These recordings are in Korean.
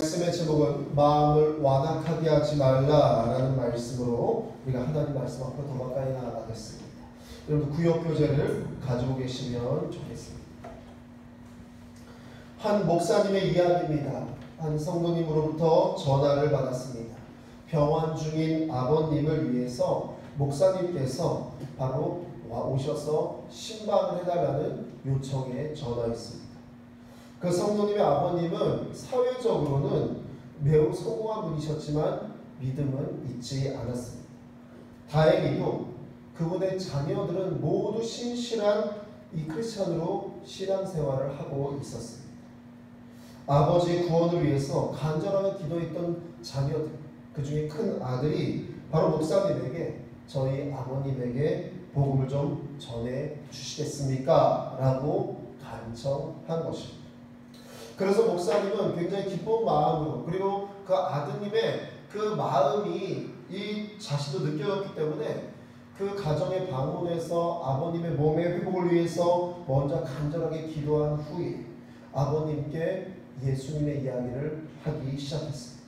말씀의 제목은 마음을 완악하게 하지 말라라는 말씀으로 우리가 하나님 말씀 앞으로 더 가까이 나아가겠습니다. 여러분 구역 교재를 가지고 계시면 좋겠습니다. 한 목사님의 이야기입니다. 한 성도님으로부터 전화를 받았습니다. 병환 중인 아버님을 위해서 목사님께서 바로 오셔서 신방을 해달라는 요청에 전화했습니다. 그 성도님의 아버님은 사회적으로는 매우 성공한 분이셨지만 믿음은 있지 않았습니다. 다행히도 그분의 자녀들은 모두 신실한 이 크리스천으로 신앙생활을 하고 있었습니다. 아버지의 구원을 위해서 간절하게 기도했던 자녀들, 그 중에 큰 아들이 바로 목사님에게 저희 아버님에게 복음을 좀 전해 주시겠습니까? 라고 간청한 것입니다. 그래서 목사님은 굉장히 기쁜 마음으로, 그리고 그 아드님의 그 마음이 이 자신도 느껴졌기 때문에 그 가정에 방문해서 아버님의 몸의 회복을 위해서 먼저 간절하게 기도한 후에 아버님께 예수님의 이야기를 하기 시작했습니다.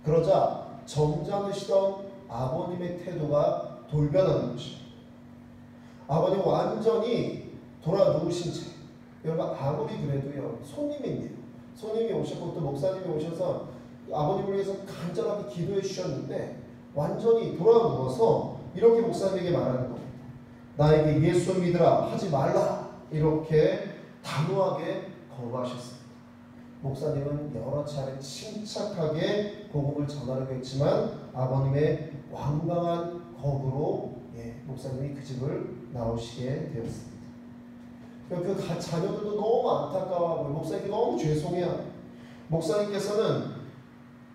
그러자 점잖으시던 아버님의 태도가 돌변하는 것입니다. 아버님 완전히 돌아 누우신 채, 여러분 아무리 그래도요 손님인데요. 손님이 오셨고 또 목사님이 오셔서 아버님을 위해서 간절하게 기도해 주셨는데 완전히 돌아 누워서 이렇게 목사님에게 말하는 겁니다. 나에게 예수 믿으라 하지 말라. 이렇게 단호하게 거부하셨습니다. 목사님은 여러 차례 침착하게 복음을 전하려고 했지만 아버님의 완강한 거부로 목사님이 그 집을 나오시게 되었습니다. 그 자녀들도 너무 안타까워하고 목사님께 너무 죄송해요. 목사님께서는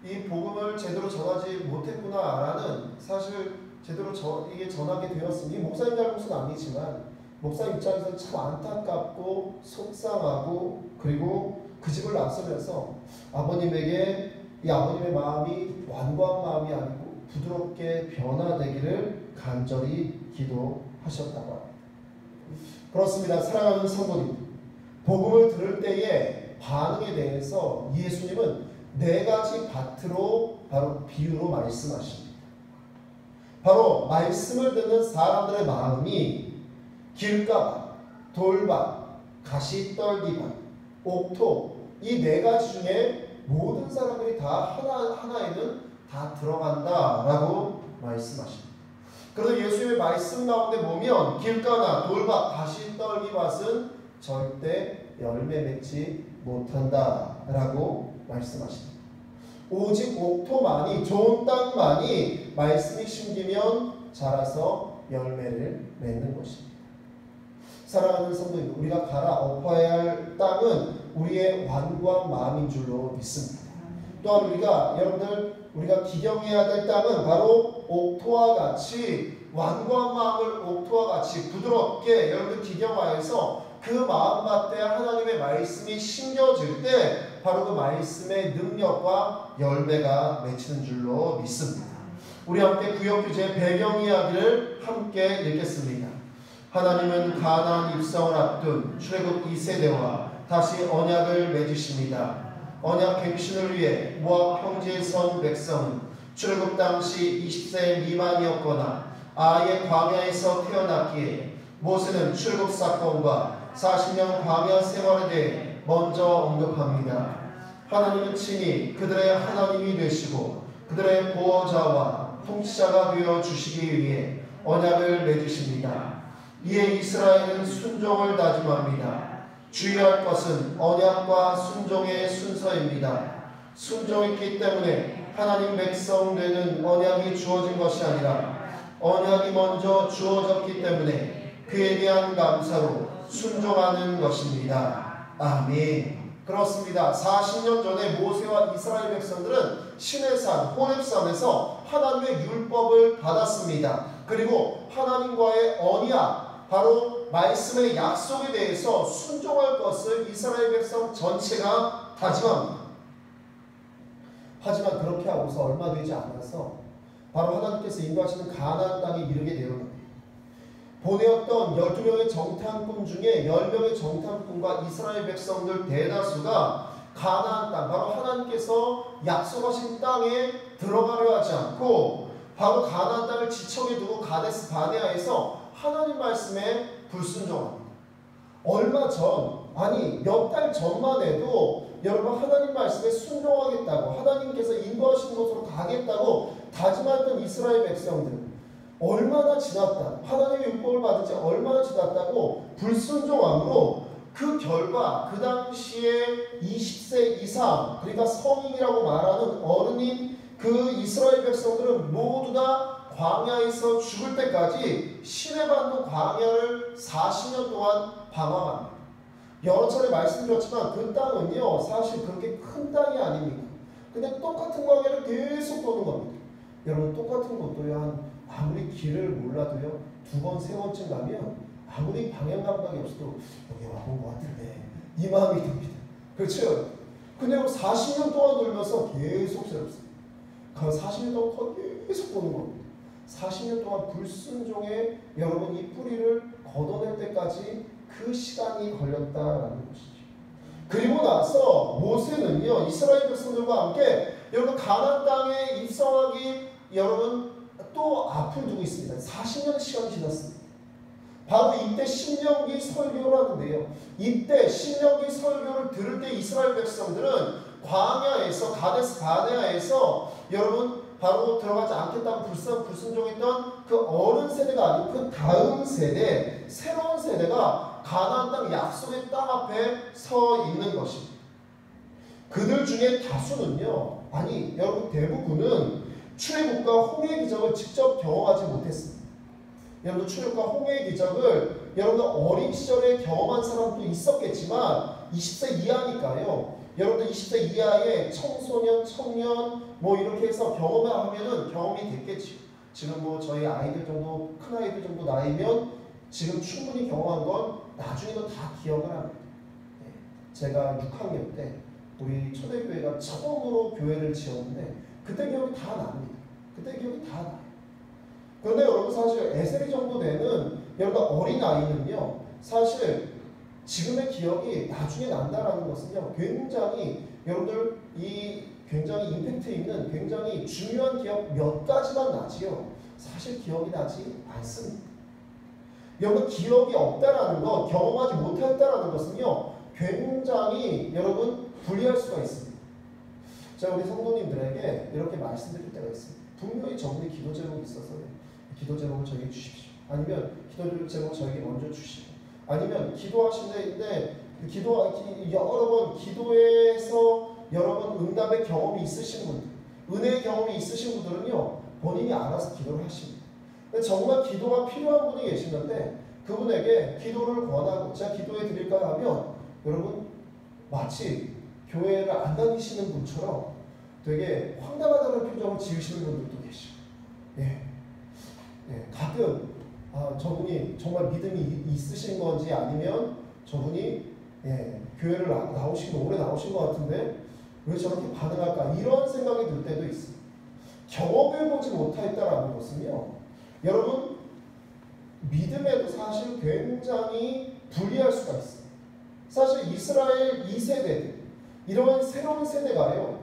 이 복음을 제대로 전하지 못했구나라는 사실 제대로 이게 전하게 되었으니 목사님 잘못은 아니지만 목사님 입장에서는 참 안타깝고 속상하고 그리고 그 집을 나서면서 아버님에게 이 아버님의 마음이 완고한 마음이 아니고 부드럽게 변화되기를 간절히 기도하셨다고 합니다. 그렇습니다. 사랑하는 성도님, 복음을 들을 때의 반응에 대해서 예수님은 4가지 바트로 바로 비유로 말씀하십니다. 바로 말씀을 듣는 사람들의 마음이 길가밭, 돌밭, 가시떨기밭, 옥토 이 4가지 중에 모든 사람들이 다 하나에는 다 들어간다라고 말씀하십니다. 그래서 예수님의 말씀 가운데 보면 길가나 돌밭, 가시떨기밭은 절대 열매 맺지 못한다라고 말씀하십니다. 오직 옥토만이, 좋은 땅만이 말씀이 심기면 자라서 열매를 맺는 것입니다. 사랑하는 성도님, 우리가 갈아엎어야 할 땅은 우리의 완고한 마음인 줄로 믿습니다. 또한 우리가 기경해야 될 땅은 바로 옥토와 같이 완고한 마음을 옥토와 같이 부드럽게 여러분들 기경하여서 그 마음밭에 하나님의 말씀이 심겨질 때 바로 그 말씀의 능력과 열매가 맺히는 줄로 믿습니다. 우리 함께 구역규제의 배경 이야기를 함께 읽겠습니다. 하나님은 가나안 입성을 앞둔 출애굽 2세대와 다시 언약을 맺으십니다. 언약 갱신을 위해 모압 평지에 선 백성은 출애굽 당시 20세 미만이었거나 아예 광야에서 태어났기에 모세는 출애굽 사건과 40년 광야 생활에 대해 먼저 언급합니다. 하나님은 친히 그들의 하나님이 되시고 그들의 보호자와 통치자가 되어 주시기 위해 언약을 맺으십니다. 이에 이스라엘은 순종을 다짐합니다. 주의할 것은 언약과 순종의 순서입니다. 순종했기 때문에 하나님 백성 되는 언약이 주어진 것이 아니라 언약이 먼저 주어졌기 때문에 그에 대한 감사로 순종하는 것입니다. 아멘. 그렇습니다. 40년 전에 모세와 이스라엘 백성들은 시내산 호렙산에서 하나님의 율법을 받았습니다. 그리고 하나님과의 언약, 바로 말씀의 약속에 대해서 순종할 것을 이스라엘 백성 전체가 다짐합니다. 하지만 그렇게 하고서 얼마 되지 않아서 바로 하나님께서 인도하시는 가나안 땅에 이르게 되었는데 보내었던 12명의 정탐꾼 중에 10명의 정탐꾼과 이스라엘 백성들 대다수가 가나안 땅, 바로 하나님께서 약속하신 땅에 들어가려 하지 않고 바로 가나안 땅을 지척에 두고 가데스 바네아에서 하나님 말씀에 불순종합니다. 얼마 전, 아니 몇 달 전만 해도 여러분 하나님 말씀에 순종하겠다고 하나님께서 인도하신 곳으로 가겠다고 다짐했던 이스라엘 백성들 얼마나 지났다, 하나님의 율법을 받은 지 얼마나 지났다고 불순종함으로 그 결과 그 당시에 20세 이상, 그러니까 성인이라고 말하는 어른인 그 이스라엘 백성들은 모두 다 광야에서 죽을 때까지 시내반도 광야를 40년 동안 방황합니다. 여러 차례 말씀드렸지만 그 땅은요 사실 그렇게 큰 땅이 아닙니다. 근데 똑같은 광야를 계속 도는 겁니다. 여러분 똑같은 것도요 아무리 길을 몰라도요 2번, 3번쯤 가면 아무리 방향 감각이 없어도 여기 와본 것 같은데 이 마음이 듭니다. 그렇죠? 근데 40년 동안 돌면서 계속 새롭습니다. 그 40년 동안 계속 보는 겁니다. 40년 동안 불순종에 여러분 이 뿌리를 걷어낼 때까지 그 시간이 걸렸다라는 것이죠. 그리고 나서 모세는요 이스라엘 백성들과 함께 여러분 가나안 땅에 입성하기 여러분 또 앞을 두고 있습니다. 40년의 시간이 지났습니다. 바로 이때 신명기 설교를 하는데요. 이때 신명기 설교를 들을 때 이스라엘 백성들은 광야에서 가데스 바네아에서 여러분 바로 들어가지 않겠다고 불순종했던 그 어른 세대가 아닌 그 다음 세대, 새로운 세대가 가나안 땅 약속의 땅 앞에 서 있는 것입니다. 그들 중에 다수는요, 아니 여러분 대부분은 출애굽과 홍해 기적을 직접 경험하지 못했습니다. 여러분 출애굽과 홍해 기적을 여러분 어린 시절에 경험한 사람도 있었겠지만 20세 이하니까요. 여러분들 20세 이하의 청소년, 청년 뭐 이렇게 해서 경험을 하면은 경험이 됐겠죠. 지금 뭐 저희 아이들 정도, 큰 아이들 정도 나이면 지금 충분히 경험한 건 나중에도 다 기억을 합니다. 제가 6학년 때 우리 초대교회가 처음으로 교회를 지었는데 그때 기억이 다 납니다. 그때 기억이 다 나요. 그런데 여러분 사실 에세리 정도 되는 여러분 어린 아이는요 사실 지금의 기억이 나중에 난다라는 것은요 굉장히 여러분들 이 굉장히 임팩트 있는 굉장히 중요한 기억 몇 가지만 나지요 사실 기억이 나지 않습니다. 여러분 기억이 없다라는 것, 경험하지 못했다라는 것은요 굉장히 여러분 불리할 수가 있습니다. 자, 우리 성도님들에게 이렇게 말씀드릴 때가 있습니다. 분명히 저분이 기도 제목이 있어서 기도 제목을 저에게 주십시오. 아니면 기도 제목 저에게 먼저 주시고, 아니면 기도하시는데 여러 번 기도에서 여러분 응답의 경험이 있으신 분들, 은혜의 경험이 있으신 분들은요 본인이 알아서 기도를 하십니다. 정말 기도가 필요한 분이 계시는데 그분에게 기도를 권하고 제가 기도해 드릴까요 하면 여러분 마치 교회를 안 다니시는 분처럼 되게 황당하다는 표정을 지으시는 분들도 계시고, 가끔 저분이 정말 믿음이 있으신 건지 아니면 저분이 교회를 나오신 거 오래 나오신 것 같은데 왜 저렇게 반응할까 이런 생각이 들 때도 있습니다. 경험해보지 못했다라는 것은요 여러분 믿음에도 사실 굉장히 불리할 수가 있습니다. 사실 이스라엘 2세대 이런 새로운 세대가요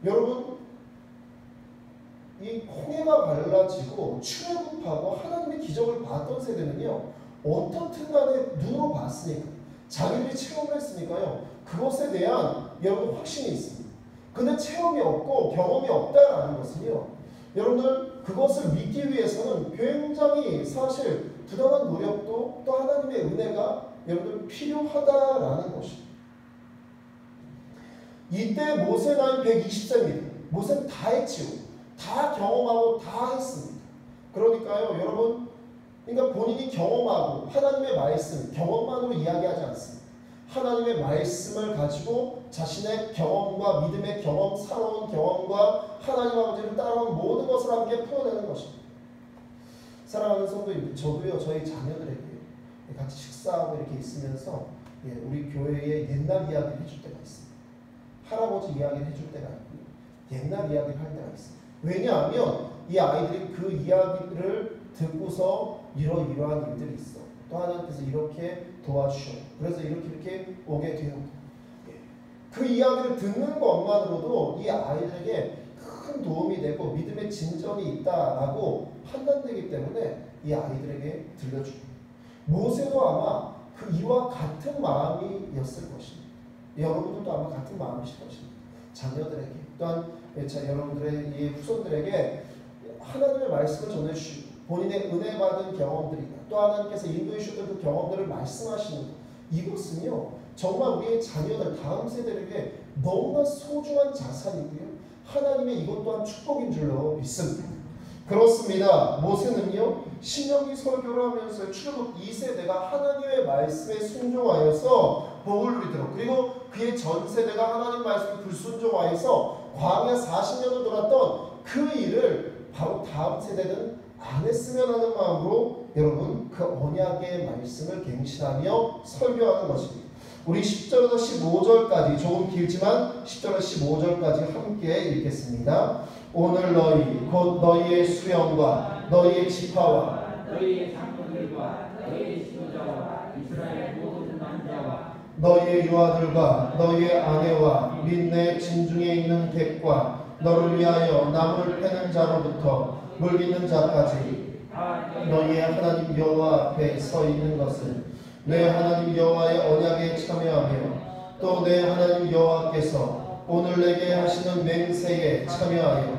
여러분 이 홍해가 갈라지고 출애굽하고 하나님의 기적을 봤던 세대는요 어떻든 간에 눈으로 봤으니까 자기들이 체험을 했으니까요 그것에 대한 여러분 확신이 있습니다. 근데 체험이 없고 경험이 없다라는 것은요 여러분들 그것을 믿기 위해서는 굉장히 사실 부당한 노력도 또 하나님의 은혜가 여러분들 필요하다라는 것입니다. 이때 모세 나이 120세입니다. 모세는 다 했지요. 다 경험하고 다 했습니다. 그러니까요 여러분 그러니까 본인이 경험하고 하나님의 말씀 경험만으로 이야기하지 않습니다. 하나님의 말씀을 가지고 자신의 경험과 믿음의 경험, 살아온 경험과 하나님 아버지를 따라온 모든 것을 함께 풀어내는 것입니다. 사랑하는 성도님들, 저도요 저희 자녀들에게 같이 식사하고 이렇게 있으면서 우리 교회에 옛날 이야기를 해줄 때가 있습니다. 할아버지 이야기를 해줄 때가 있고 옛날 이야기를 할 때가 있습니다. 왜냐하면 이 아이들이 그 이야기를 듣고서 이러한 일들이 있어. 또 하나님께서 이렇게 도와주셔. 그래서 이렇게 오게 되었고. 그 이야기를 듣는 것만으로도 이 아이들에게 큰 도움이 되고 믿음의 진전이 있다라고 판단되기 때문에 이 아이들에게 들려줍니다. 모세도 아마 그 이와 같은 마음이었을 것입니다. 여러분들도 아마 같은 마음이실 것입니다. 자녀들에게 또한 여러분들의 이 후손들에게 하나님의 말씀을 전해주시고 본인의 은혜 받은 경험들이나 또 하나님께서 인도해 주셨던 그 경험들을 말씀하시는 것, 이것은요 정말 우리의 자녀들 다음 세대에게 너무나 소중한 자산이고요 하나님의 이것 또한 축복인 줄로 믿습니다. 그렇습니다. 모세는요 신명기 설교를 하면서 출애굽 2세대가 하나님의 말씀에 순종하여서 복을 누리도록, 그리고 그의 전 세대가 하나님 말씀에 불순종하여서 광야 40년을 돌았던 그 일을 바로 다음 세대는 안 했으면 하는 마음으로 여러분 그 언약의 말씀을 갱신하며 설교하는 것입니다. 우리 10절에서 15절까지 조금 길지만 10절에서 15절까지 함께 읽겠습니다. 오늘 너희 곧 너희의 수령과 너희의 지파와 너희의 장로들과 너희의 지도자와 이스라엘 모든 남자와 너희의 유아들과 너희의 아내와 및 내 진중에 있는 객과 너를 위하여 나무를 패는 자로부터 물 깃는 자까지 너희의 하나님 여호와 앞에 서 있는 것을 내 하나님 여호와의 언약에 참여하며 또 내 하나님 여호와께서 오늘 내게 하시는 맹세에 참여하여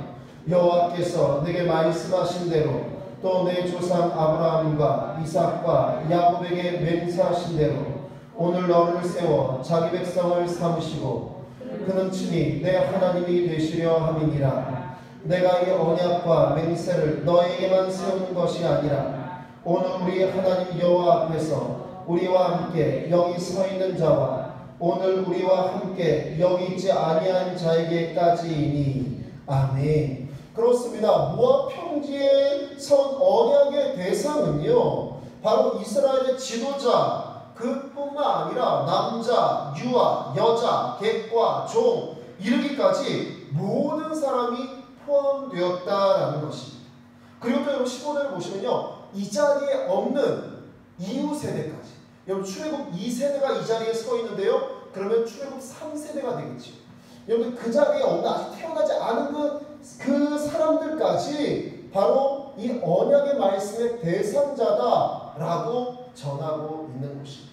여호와께서 내게 말씀하신 대로 또 내 조상 아브라함과 이삭과 야곱에게 맹세하신 대로 오늘 너를 세워 자기 백성을 삼으시고 그는 친히 내 하나님이 되시려 함이니라. 내가 이 언약과 맹세를 너에게만 세우는 것이 아니라 오늘 우리 하나님 여호와 앞에서 우리와 함께 여기 서 있는 자와 오늘 우리와 함께 여기 있지 아니한 자에게까지이니. 아멘. 그렇습니다. 모압 평지에 선 언약의 대상은요 바로 이스라엘의 지도자 그뿐만 아니라 남자, 유아, 여자, 객과 종 이르기까지 모든 사람이 포함되었다라는 것입니다. 그리고 또 여러분 15절을 보시면요 이 자리에 없는 이후 세대까지, 여러분 출애굽 2세대가 이 자리에 서 있는데요 그러면 출애굽 3세대가 되겠죠. 여러분 그 자리에 없는 아직 태어나지 않은 그 사람들까지 바로 이 언약의 말씀의 대상자다라고 전하고 있는 것입니다.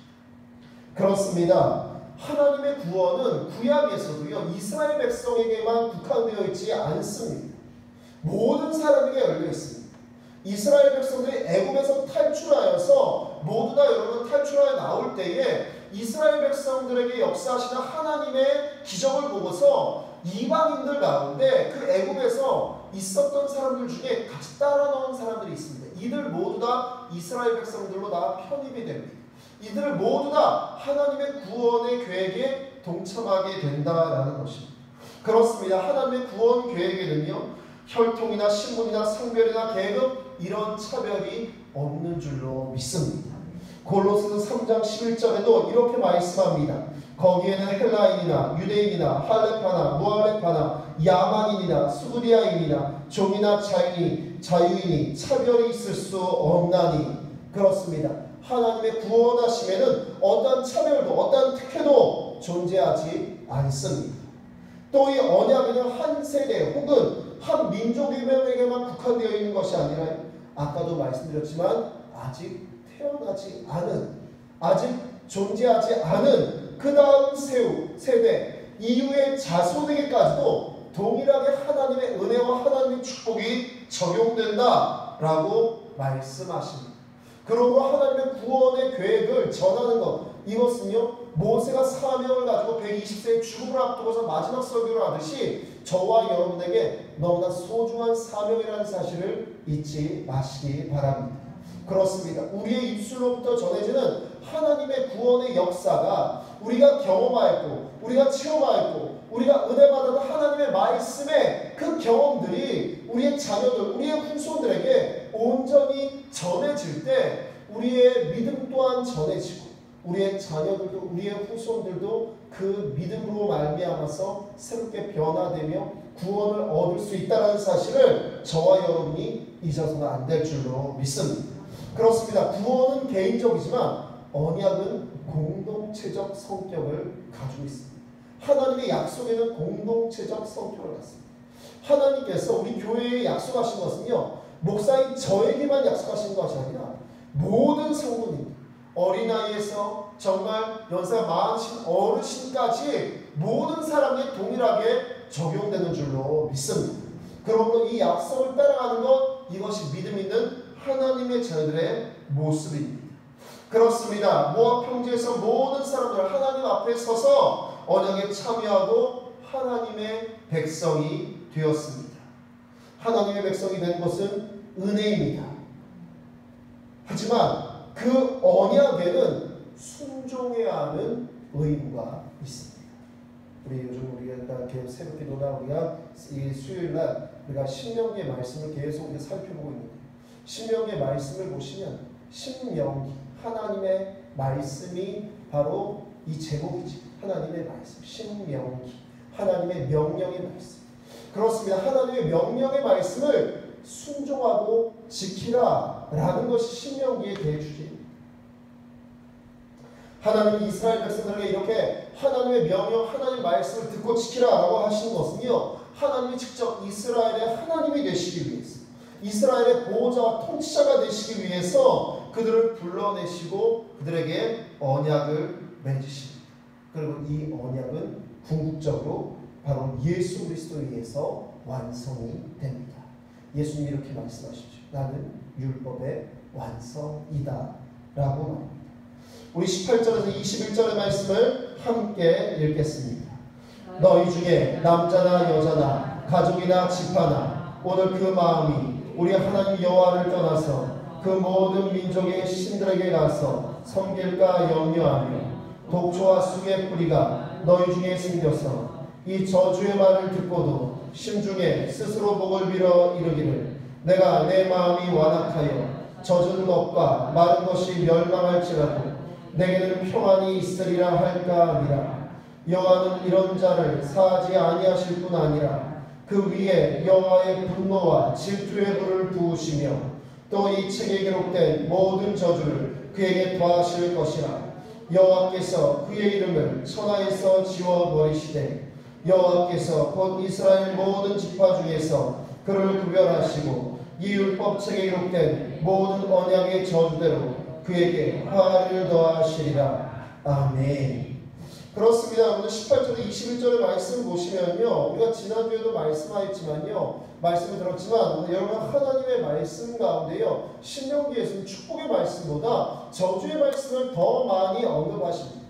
그렇습니다. 하나님의 구원은 구약에서도요 이스라엘 백성에게만 국한되어 있지 않습니다. 모든 사람에게 열려 있습니다. 이스라엘 백성들이 애굽에서 탈출하여서 모두 다 여러분 탈출하여 나올 때에 이스라엘 백성들에게 역사하시는 하나님의 기적을 보고서 이방인들 가운데 그 애굽에서 있었던 사람들 중에 같이 따라 나온 사람들이 있습니다. 이들 모두 다 이스라엘 백성들로 다 편입이 됩니다. 이들 모두 다 하나님의 구원의 계획에 동참하게 된다라는 것입니다. 그렇습니다. 하나님의 구원 계획에는요 혈통이나 신분이나 성별이나 계급 이런 차별이 없는 줄로 믿습니다. 골로새서 3장 11절에도 이렇게 말씀합니다. 거기에는 헬라인이나 유대인이나 할레파나 무할레파나 야만인이나 수구디아인이나 종이나 자유인이 차별이 있을 수 없나니. 그렇습니다. 하나님의 구원하심에는 어떤 차별도 어떤 특혜도 존재하지 않습니다. 또 이 언약에는 한 세대 혹은 한 민족에게만 국한되어 있는 것이 아니라 아까도 말씀드렸지만 아직 태어나지 않은, 아직 존재하지 않은 그 다음 세대 이후의 자손에게까지도 동일하게 하나님의 은혜와 하나님의 축복이 적용된다라고 말씀하십니다. 그러므로 하나님의 구원의 계획을 전하는 것, 이것은요 모세가 사명을 가지고 120세의 죽음을 앞두고서 마지막 설교를 하듯이 저와 여러분에게 너무나 소중한 사명이라는 사실을 잊지 마시기 바랍니다. 그렇습니다. 우리의 입술로부터 전해지는 하나님의 구원의 역사가 우리가 경험하였고 우리가 체험하였고 우리가 은혜 받은 하나님의 말씀의 그 경험들이 우리의 자녀들, 우리의 후손들에게 온전히 전해질 때 우리의 믿음 또한 전해지고 우리의 자녀들도 우리의 후손들도 그 믿음으로 말미암아서 새롭게 변화되며 구원을 얻을 수 있다는 사실을 저와 여러분이 잊어서는 안 될 줄로 믿습니다. 그렇습니다. 구원은 개인적이지만 언약은 공동체적 성격을 가지고 있습니다. 하나님의 약속에는 공동체적 성격을 갖습니다. 하나님께서 우리 교회에 약속하신 것은요, 목사인 저에게만 약속하신 것이 아니라 모든 성도님, 어린아이에서 정말 연세가 많으신 어르신까지 모든 사람에 동일하게 적용되는 줄로 믿습니다. 그러므로 이 약속을 따라가는 것, 이것이 믿음 있는 하나님의 자녀들의 모습입니다. 그렇습니다. 모압 평지에서 모든 사람들 하나님 앞에 서서 언약에 참여하고 하나님의 백성이 되었습니다. 하나님의 백성이 된 것은 은혜입니다. 하지만 그 언약에는 순종해야 하는 의무가 있습니다. 우리 요즘 우리가 계속 새벽기도나 우리가 이 수요일날 우리가 신명기의 말씀을 계속 살펴보고 있는데, 신명기의 말씀을 보시면 신명기, 하나님의 말씀이 바로 이 제목이지. 하나님의 말씀, 신명기, 하나님의 명령의 말씀. 그렇습니다. 하나님의 명령의 말씀을 순종하고 지키라 라는 것이 신명기의 대주제입니다. 하나님이 이스라엘 백성들에게 이렇게 하나님의 명령, 하나님의 말씀을 듣고 지키라 라고 하시는 것은요, 하나님이 직접 이스라엘의 하나님이 되시기 위해서, 이스라엘의 보호자와 통치자가 되시기 위해서 그들을 불러내시고 그들에게 언약을 맺으십니다. 그리고 이 언약은 궁극적으로 바로 예수 그리스도에 의해서 완성이 됩니다. 예수님이 이렇게 말씀하시죠. 나는 율법의 완성이다 라고 말합니다. 우리 18절에서 21절의 말씀을 함께 읽겠습니다. 너희 중에 남자나 여자나 가족이나 집하나 오늘 그 마음이 우리 하나님 여호와를 떠나서 그 모든 민족의 신들에게 가서 섬길까 염려하며 독초와 쑥의 뿌리가 너희 중에 생겨서 이 저주의 말을 듣고도 심중에 스스로 목을 빌어 이르기를 내가 내 마음이 완악하여 젖은 것과 마른 것이 멸망할지라도 내게는 평안이 있으리라 할까 하니라. 여호와는 이런 자를 사하지 아니하실 뿐 아니라 그 위에 여호와의 분노와 질투의 불을 부으시며 또 이 책에 기록된 모든 저주를 그에게 더하실 것이라. 여호와께서 그의 이름을 천하에서 지워버리시되 여호와께서 곧 이스라엘 모든 지파 중에서 그를 구별하시고 이 율법책에 기록된 모든 언약의 저주대로 그에게 화를 더하시리라. 아멘. 그렇습니다. 여러분 18절에 21절의 말씀 보시면요, 우리가 지난주에도 말씀하였지만요, 말씀을 들었지만 여러분 하나님의 말씀 가운데요, 신명기에서는 축복의 말씀보다 저주의 말씀을 더 많이 언급하십니다.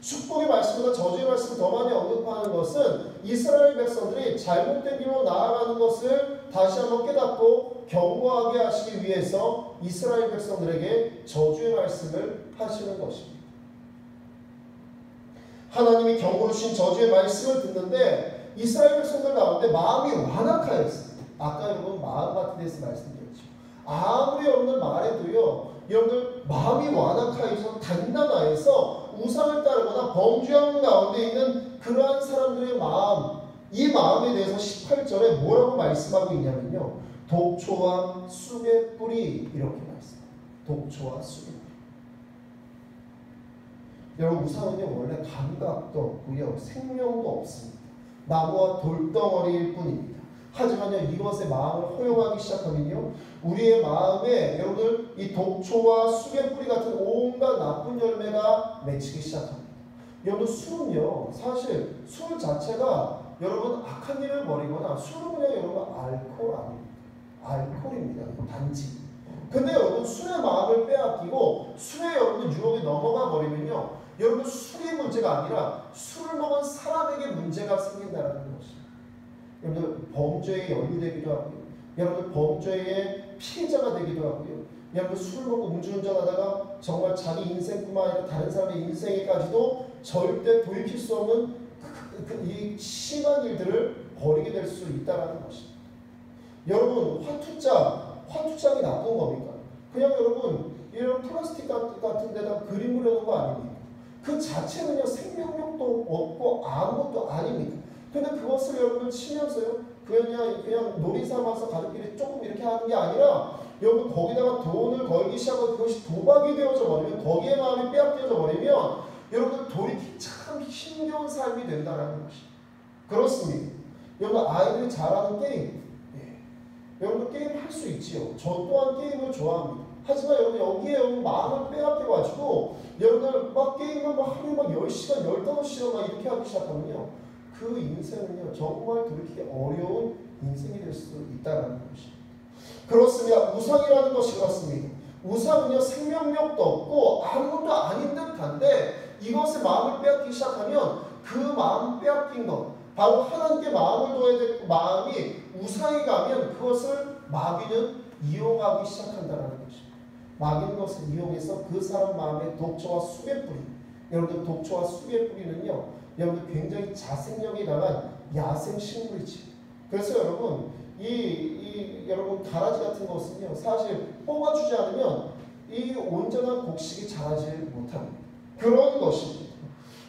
축복의 말씀보다 저주의 말씀을 더 많이 언급하는 것은 이스라엘 백성들이 잘못된 길로 나아가는 것을 다시 한번 깨닫고 경고하게 하시기 위해서 이스라엘 백성들에게 저주의 말씀을 하시는 것입니다. 하나님이 경고를 주신 저주의 말씀을 듣는데 이스라엘 백성들 가운데 마음이 완악하였어요. 아까 여러분 마음 같은 데서 말씀드렸죠. 아무리 여러분들 말해도요, 여러분들 마음이 완악하여서 단단하여서 우상을 따르거나 범죄하는 가운데 있는 그러한 사람들의 마음, 이 마음에 대해서 18절에 뭐라고 말씀하고 있냐면요, 독초와 쑥의 뿌리, 이렇게 말씀합니다. 독초와 쑥의 뿌리. 여러분 우상은요, 원래 감각도 없고요, 생명도 없습니다. 나무와 돌덩어리일 뿐입니다. 하지만요, 이것의 마음을 허용하기 시작하면요, 우리의 마음에 여러분들 이 독초와 쑥의 뿌리 같은 온갖 나쁜 열매가 맺히기 시작합니다. 여러분 술은요, 사실 술 자체가 여러분 악한 일을 벌이거나 술은 그냥 여러분 알코올 아닙니다. 알코올입니다. 단지. 근데 여러분 술의 마음을 빼앗기고 술에 여러분 유혹에 넘어가 버리면요, 여러분 술의 문제가 아니라 술을 먹은 사람에게 문제가 생긴다는 것입니다. 여러분들 범죄에 연루되기도 하고요, 여러분들 범죄의 피해자가 되기도 하고요, 여러분들 술을 먹고 음주운전하다가 정말 자기 인생뿐만 아니라 다른 사람의 인생에까지도 절대 돌이킬 수 없는 이 심한 일들을 벌이게 될 수 있다는 것입니다. 여러분 화투장이 나쁜 겁니까? 그냥 여러분 이런 플라스틱 같은 데다 그림 그려놓은 거 아닙니까? 그 자체는요, 생명력도 없고 아무것도 아닙니다. 근데 그것을 여러분 치면서요, 그냥 놀이 삼아서 가족끼리 조금 이렇게 하는 게 아니라 여러분 거기다가 돈을 걸기 시작하고 그것이 도박이 되어져 버리면, 거기에 마음이 빼앗겨져 버리면 여러분들 돌이키기 참 힘겨운 삶이 된다는 것이 그렇습니다. 여러분 아이들이 잘하는 게임, 여러분들 게임 할 수 있지요. 저 또한 게임을 좋아합니다. 하지만 여러분 여기에 여러분 마음을 빼앗겨가지고 여러분들 막 게임을 막 하루에 막 10시간, 15시간 막 이렇게 하기 시작하면요. 그 인생은요 정말 돌이키기 어려운 인생이 될 수 있다는 것입니다. 그렇습니다. 우상이라는 것이 그렇습니다. 우상은요 생명력도 없고 아무것도 아닌 듯한데 이것에 마음을 빼앗기 시작하면 그 마음 빼앗긴 것 바로 하나님께 마음을 둬야 될 마음이 우상에 가면 그것을 마귀는 이용하기 시작한다는 것입니다. 마귀는 것을 이용해서 그 사람 마음에 독초와 쑥의 뿌리 여러분들 독초와 쑥의 뿌리는요 여러분들 굉장히 자생력이 강한 야생 식물이지. 그래서 여러분 여러분 가라지 같은 것은요 사실 뽑아주지 않으면 이 온전한 곡식이 자라지 못합니다. 그런 것입니다.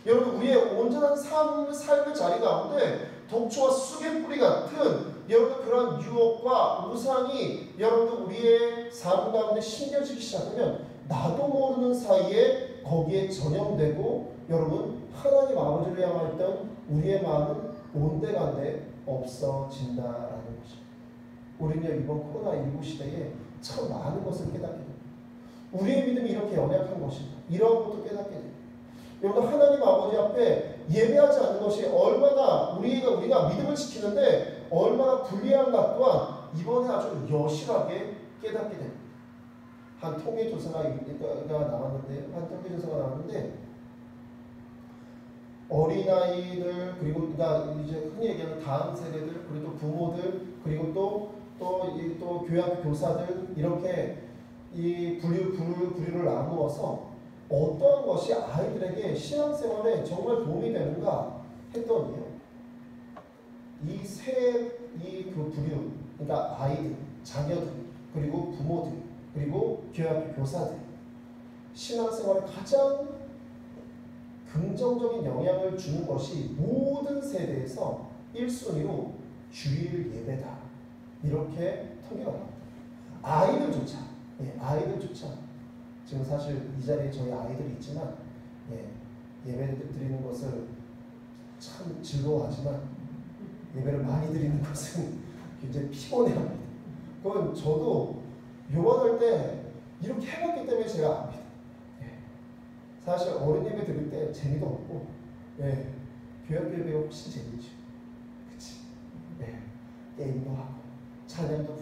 여러분 우리의 온전한 삶의 자리 가운데 독초와 쑥의 뿌리 같은 여러분 그런 유혹과 우상이 여러분들 우리의 삶 가운데 심겨지기 시작하면 나도 모르는 사이에 거기에 전염되고 여러분 하나님 아버지를 향했던 우리의 마음은 온데간데 없어진다라는 것입니다. 우리는 이번 코로나19 시대에 참 많은 것을 깨닫게 됩니다. 우리의 믿음이 이렇게 연약한 것입니다. 이런 것도 깨닫게 됩니다. 여러분 하나님 아버지 앞에 예배하지 않는 것이 얼마나 우리가 믿음을 지키는데 얼마나 불리한가 또한 이번에 아주 여실하게 깨닫게 됩니다. 한 통계조사가 나왔는데 어린아이들 그리고 이제 흔히 얘기하는 다음 세대들 그리고 또 부모들 그리고 또 교양 교사들 이렇게 이 부류를 나누어서 어떠한 것이 아이들에게 신앙생활에 정말 도움이 되는가 했더니요. 그 부류 그러니까 아이들, 자녀들 그리고 부모들 그리고 교양 교사들 신앙생활에 가장 긍정적인 영향을 주는 것이 모든 세대에서 1순위로 주일 예배다. 이렇게 통계가 나옵니다. 아이들조차 지금 사실 이 자리에 저희 아이들이 있지만 예배를 드리는 것을 참 즐거워하지만 예배를 많이 드리는 것은 굉장히 피곤해합니다. 그건 저도 요만할 때 이렇게 해봤기 때문에 제가 압니다. 사실 어린 예배 드릴 때 재미도 없고 교양 예배가 훨씬 재미있죠. 그치? 게임도 하고 찬양도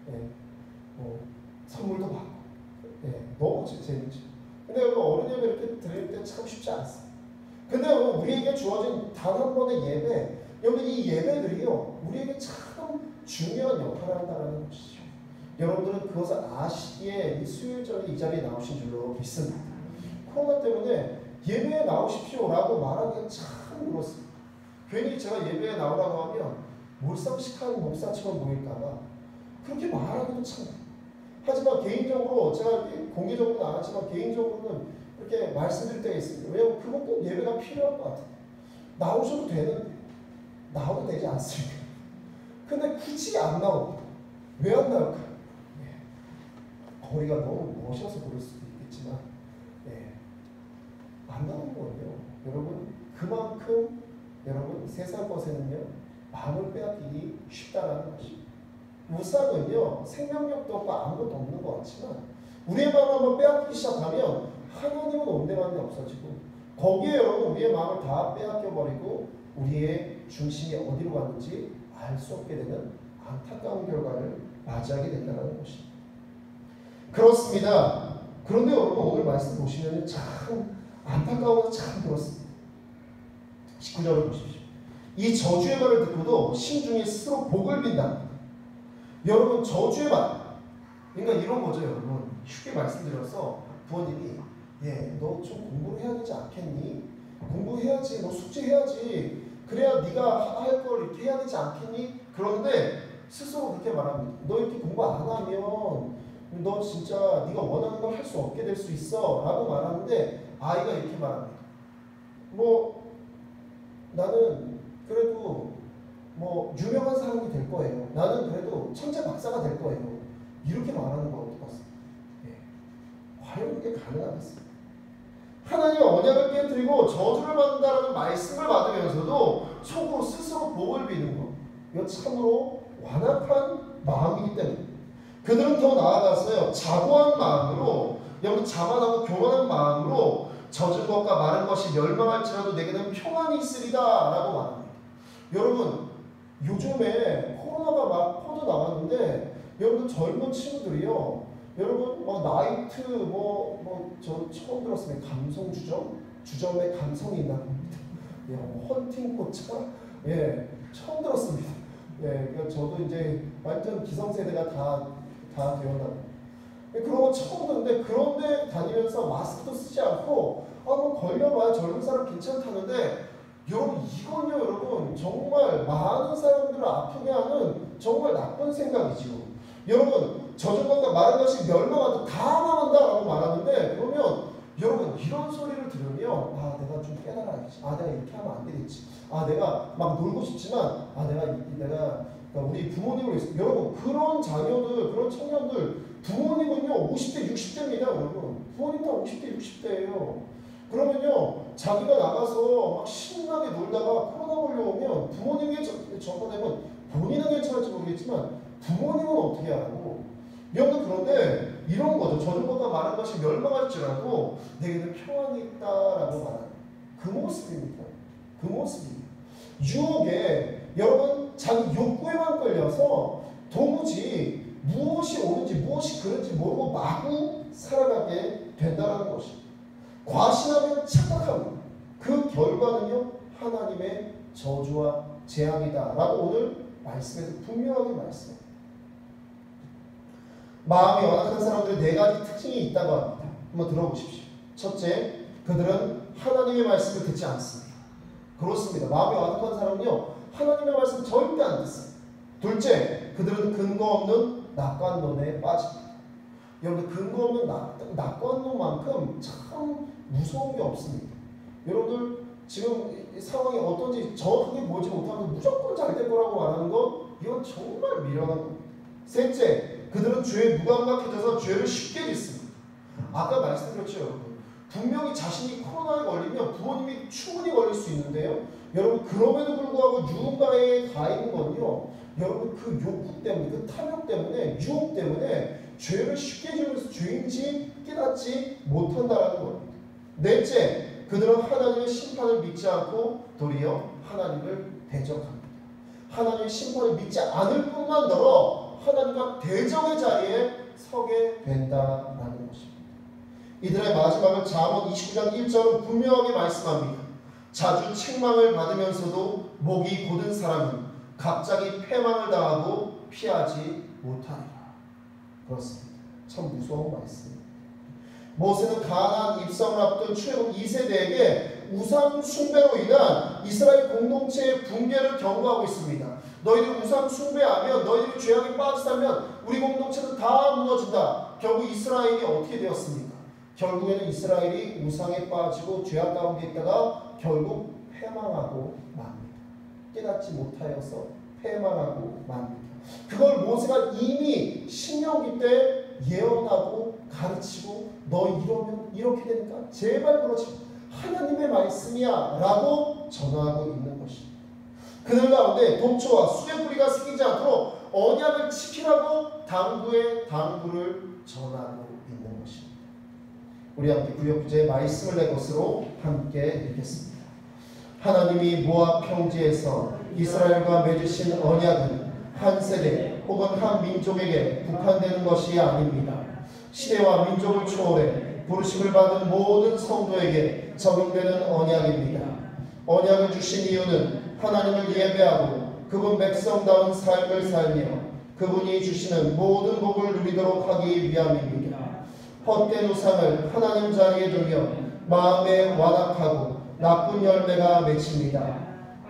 부르고 선물도 받고 너무 재밌죠. 근데 여러분 어린 예배 이렇게 드릴 때 참 쉽지 않습니다. 근데 여러분 우리에게 주어진 단 한 번의 예배 여러분 이 예배들이요 우리에게 참 중요한 역할을 한다는 것이죠. 여러분들은 그것을 아시기에 이 수요일절에 이 자리에 나오신 줄로 믿습니다. 코로나 때문에 예배에 나오십시오라고 말하기가 참 그렇습니다. 괜히 제가 예배에 나오라고 하면 몰상식한 목사처럼 보일까봐 그렇게 말하기도 참. 하지만 개인적으로 제가 공개적으로는 안 하지만 개인적으로는 이렇게 말씀드릴 때가 있습니다. 왜냐하면 그건 꼭 예배가 필요할 것 같아요. 나오셔도 되는데 나와도 되지 않습니까? 근데 굳이 안 나옵니다. 왜 안 나올까요? 거리가 너무 멋져서 그럴 수도 있겠지만 안 나오는 거예요. 여러분 그만큼 여러분 세상 것에는요 마음을 빼앗기기 쉽다라는 것입니다. 우상은요 생명력도 없고 아무것도 없는 것 같지만 우리의 마음을 한번 빼앗기기 시작하면 하나님은 온데간데 없어지고 거기에 여러분 우리의 마음을 다 빼앗겨버리고 우리의 중심이 어디로 갔는지 알 수 없게 되는 안타까운 결과를 맞이하게 된다는 것입니다. 그렇습니다. 그런데 여러분 오늘 말씀 보시면 참 안타까워서 참 그렇습니다. 19절을 보십시오. 이 저주의 말을 듣고도 신중히 스스로 복을 빈다. 여러분 저주의 말 그러니까 이런 거죠. 여러분 쉽게 말씀드려서 부모님이 너 좀 공부를 해야 되지 않겠니? 공부해야지. 너 숙제해야지. 그래야 네가 할 걸 이렇게 해야 되지 않겠니? 그런데 스스로 그렇게 말합니다. 너 이렇게 공부 안 하면 너 진짜 네가 원하는 걸 할 수 없게 될 수 있어 라고 말하는데 아이가 이렇게 말합니다. 나는 그래도 유명한 사람이 될 거예요. 나는 그래도 천재 박사가 될 거예요. 이렇게 말하는 거 어떻습니까? 과연 그게 가능하겠습니까? 하나님의 언약을 깨뜨리고 저주를 받는다라는 말씀을 받으면서도 속으로 스스로 복을 비는 것. 이거 참으로 완악한 마음이기 때문에 그들은 더 나아가서요. 자고한 마음으로 여러분 자만하고 교만한 마음으로 젖은 것과 마른 것이 멸망할지라도 내게는 평안이 있으리다 라고 말합니다. 여러분 요즘에 코로나가 막 퍼져 나갔는데 여러분 젊은 친구들이요. 여러분 나이트 저 처음 들었습니다. 감성 주점에 감성이 있나 봅니다. 예, 헌팅 꽃차 처음 들었습니다. 그러니까 저도 이제 완전 기성세대가 다 되었나. 그런 거 처음 듣는데 그런데 다니면서 마스크도 쓰지 않고 걸려봐야 젊은 사람 괜찮다는데 여러분 이건요 여러분 정말 많은 사람들을 아프게 하는 정말 나쁜 생각이죠. 여러분 젖은 것과 마른 것이 멸망한다 다 망한다라고 말하는데 그러면 여러분 이런 소리를 들으면 내가 좀 깨달아야지. 내가 이렇게 하면 안 되겠지. 내가 막 놀고 싶지만 내가 우리 부모님을 위해서 여러분 그런 자녀들 그런 청년들 부모님은요 50대 60대입니다 여러분. 부모님 다 50대 60대예요. 그러면요 자기가 나가서 막 신나게 놀다가 코로나 걸려오면 부모님에게 전파되면 본인은 괜찮을지 모르겠지만 부모님은 어떻게 하라고. 여러분 그런데 이런 거죠. 젖은 것과 마른 것이 멸망할지라도 내게는 평안이 있다라고 말하는 그 모습입니다. 그 모습입니다. 유혹에 여러분 자기 욕구에만 끌려서 도무지 무엇이 옳은지 무엇이 그른지 모르고 마구 살아가게 된다는 것입니다. 과신하면 착각합니다. 그 결과는요 하나님의 저주와 재앙이다 라고 오늘 말씀에서 분명하게 말씀합니다. 마음이 완악한 사람들의 네 가지 특징이 있다고 합니다. 한번 들어보십시오. 첫째, 그들은 하나님의 말씀을 듣지 않습니다. 그렇습니다. 마음이 완악한 사람은요 하나님의 말씀 절대 안 듣습니다. 둘째, 그들은 근거 없는 낙관론에 빠집니다. 여러분 근거 없는 낙관론만큼 참 무서운 게 없습니다. 여러분들 지금 상황이 어떤지 정확하게 보지 못하면 무조건 잘 될 거라고 말하는 건 이건 정말 미련한 겁니다. 셋째, 그들은 죄에 무감각해져서 죄를 쉽게 짓습니다. 아까 말씀드렸죠 여러분. 분명히 자신이 코로나에 걸리면 부모님이 충분히 걸릴 수 있는데요. 여러분 그럼에도 불구하고 누군가에 가 있는 건요. 여러분 그 욕구 때문에 그 탐욕 때문에 유혹 때문에 죄를 쉽게 지으면서 죄인지 깨닫지 못한다라는 겁니다. 넷째, 그들은 하나님의 심판을 믿지 않고 도리어 하나님을 대적합니다. 하나님의 심판을 믿지 않을 뿐만더러 하나님과 대적의 자리에 서게 된다라는 것입니다. 이들의 마지막을 잠언 29장 1절은 분명하게 말씀합니다. 자주 책망을 받으면서도 목이 곧은 사람은 갑자기 패망을 당하고 피하지 못하리라. 그렇습니다. 참 무서운 말씀입니다. 모세는 가나안 입성을 앞둔 출애굽 2세대에게 우상 숭배로 인한 이스라엘 공동체의 붕괴를 경고하고 있습니다. 너희들 우상 숭배하면 너희들이 죄악에 빠지다면 우리 공동체는 다 무너진다. 결국 이스라엘이 어떻게 되었습니까? 결국에는 이스라엘이 우상에 빠지고 죄악 가운데 있다가 결국 패망하고 맙니다. 깨닫지 못하여서 패망하고 맙니다. 그걸 모세가 이미 신명기 때 예언하고 가르치고 너 이러면 이렇게 되니까 제발 그러지 하나님의 말씀이야 라고 전하고 있는 것입니다. 그들 가운데 독초와 수레뿌리가 생기지 않도록 언약을 지키라고 당부에 당부를 전하고 있는 것입니다. 우리 함께 구역구제의 말씀을 내 것으로 함께 읽겠습니다. 하나님이 모압 평지에서 이스라엘과 맺으신 언약은 한 세대 혹은 한 민족에게 국한되는 것이 아닙니다. 시대와 민족을 초월해 부르심을 받은 모든 성도에게 적용되는 언약입니다. 언약을 주신 이유는 하나님을 예배하고 그분 백성다운 삶을 살며 그분이 주시는 모든 복을 누리도록 하기 위함입니다. 헛된 우상을 하나님 자리에 두며 마음에 완악하고 나쁜 열매가 맺힙니다.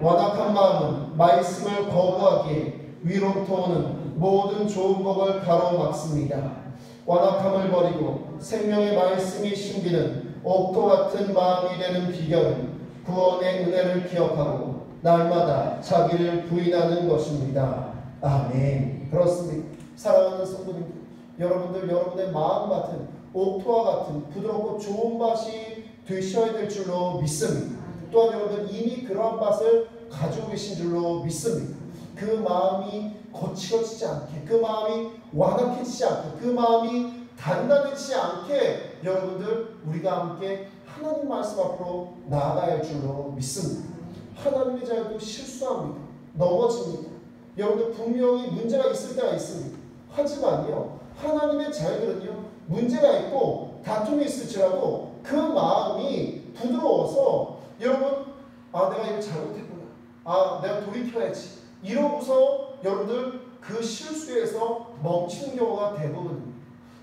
완악한 마음은 말씀을 거부하기에 위로부터 오는 모든 좋은 복을 가로막습니다. 완악함을 버리고 생명의 말씀이 심기는 옥토 같은 마음이 되는 비결은 구원의 은혜를 기억하고 날마다 자기를 부인하는 것입니다. 아멘. 그렇습니다. 사랑하는 성도님들, 여러분들 여러분의 마음 같은 옥토와 같은 부드럽고 좋은 밭이 되셔야 될 줄로 믿습니다. 또한 여러분들 이미 그러한 밭을 가지고 계신 줄로 믿습니다. 그 마음이 거칠어지지 않게, 그 마음이 완악해지지 않게, 그 마음이 단단해지지 않게 여러분들 우리가 함께 하나님 말씀 앞으로 나아가야 할 줄로 믿습니다. 하나님의 자녀도 실수합니다. 넘어집니다. 여러분들 분명히 문제가 있을 때가 있습니다. 하지만요, 하나님의 자녀들은요, 문제가 있고 다툼이 있을지라도 그 마음이 부드러워서 여러분, 내가 이거 잘못했구나. 내가 돌이켜야지. 이러고서 여러분들 그 실수에서 멈추는 경우가 대부분입니다.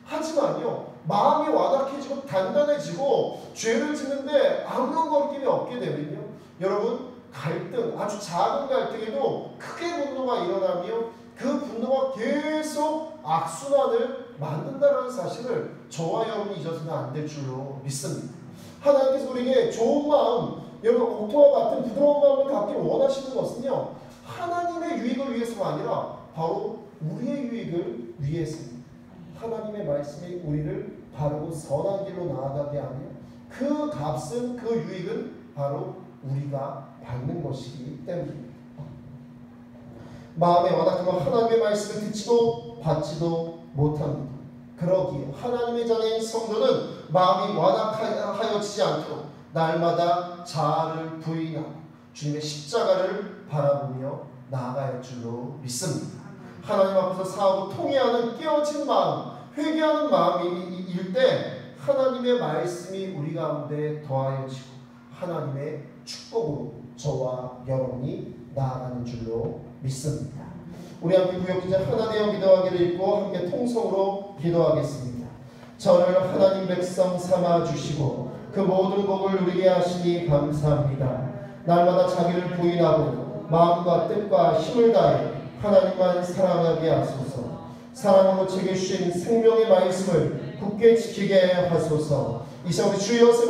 하지만요, 마음이 완악해지고 단단해지고 죄를 짓는데 아무런 거리낌이 없게 되면요, 여러분 갈등, 아주 작은 갈등에도 크게 분노가 일어나며 그 분노가 계속 악순환을 만든다는 사실을 저와 여러분이 잊어서는 안 될 줄로 믿습니다. 하나님께서 우리에게 좋은 마음, 여러분 옥토와 같은 부드러운 마음을 갖기를 원하시는 것은요, 하나님의 유익을 위해서가 아니라 바로 우리의 유익을 위해서입니다. 하나님의 말씀이 우리를 바르고 선한 길로 나아가게 하며 그 값은, 그 유익은 바로 우리가 받는 것이기 때문입니다. 마음의 완악함은 하나님의 말씀을 듣지도 받지도 못합니다. 그러기에 하나님의 자녀인 성도는 마음이 완악하여지지 않도록 날마다 자아를 부인하고 주님의 십자가를 바라보며 나아가야 할 줄로 믿습니다. 하나님 앞에서 사하고 통회하는 깨어진 마음, 회개하는 마음일 때 하나님의 말씀이 우리 가운데 더하여지고 하나님의 축복으로 저와 여러분이 나아가는 줄로 믿습니다. 우리 함께 구역기자 하나 되어 기도하기를 읽고 함께 통성으로 기도하겠습니다. 저를 하나님 백성 삼아 주시고 그 모든 복을 누리게 하시니 감사합니다. 날마다 자기를 부인하고 마음과 뜻과 힘을 다해 하나님만 사랑하게 하소서. 사랑으로 제게 주신 생명의 말씀을 굳게 지키게 하소서. 이제 우리 주 예수